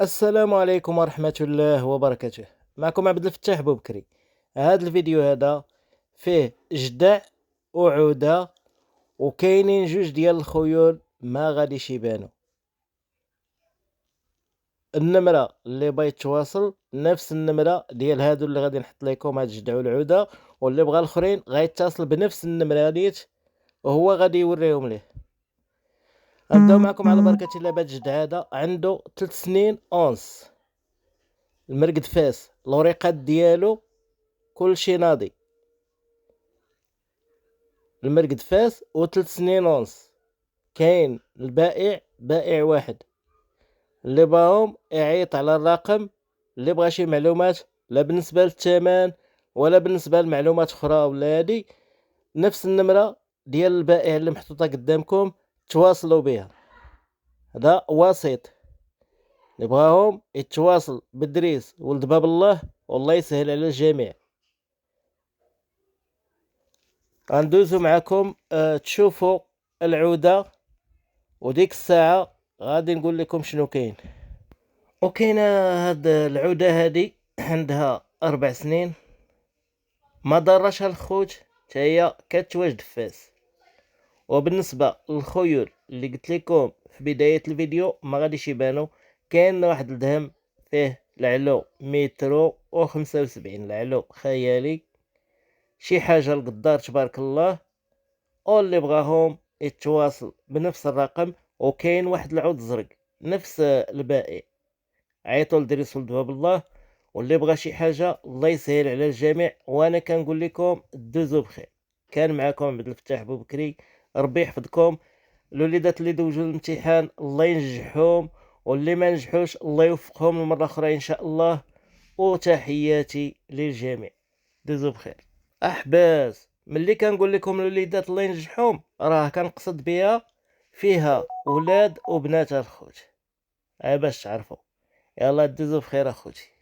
السلام عليكم ورحمة الله وبركاته. معكم عبد الفتاح بوبكري. هذا الفيديو هذا فيه جدع وعودة، وكاينين جوج ديال الخيول ما غاديش يبانو. النمرة اللي بغيت تواصل نفس النمرة ديال هادو اللي غادي نحط لكم، هاد الجدع والعودة، واللي بغى الاخرين غيتصل بنفس النمرة ديت وهو غادي يوريهم ليه. نبداو معكم على بركة الله. بهاد الجدع هذا عنده 3 سنين اونس، المرقد فاس، الوريقات ديالو كلشي ناضي. المرقد فاس و3 سنين ونص. كاين البائع، بائع واحد اللي باهم يعيط على الرقم اللي بغى شي معلومات، لا بالنسبة للثمن ولا بالنسبة لمعلومات اخرى ولا هادي، نفس النمرة ديال البائع اللي محطوطة قدامكم تواصلوا بها. هذا وسيط اللي بغاهم يتواصل بالدريس ولد باب الله، والله يسهل على الجميع. غندوزو معكم تشوفوا العودة، وديك الساعة غادي نقول لكم شنو كاين. وكاينه هاد العودة هادي عندها 4 سنين، ما ضرشها الخوت، تا هي كتواجد فاس. وبالنسبة للخيول اللي قلت لكم في بداية الفيديو ما غاديش يبانو، كاين واحد الدهم فيه العلو مترو و75، العلو خيالي، شي حاجة القدار تبارك الله. واللي بغاهم يتواصل بنفس الرقم. وكاين واحد العود زرق نفس البائع، عيطوا لدريس ولد باب الله. واللي بغى شي حاجة الله يسهل على الجميع، وانا كنقول لكم دوزو بخير. كان معكم عبد الفتاح بوبكري، ربي يحفظكم. الوليدات اللي دوجوا الامتحان الله ينجحهم، واللي ما نجحوش الله يوفقهم المرة اخرى ان شاء الله. وتحياتي للجميع، دوزو بخير. احباس، ملي كنقول لكم الوليدات الله ينجحهم راه كنقصد بها فيها ولاد وبنات الخوت، باش تعرفوا. يلا دوزو بخير اخوتي.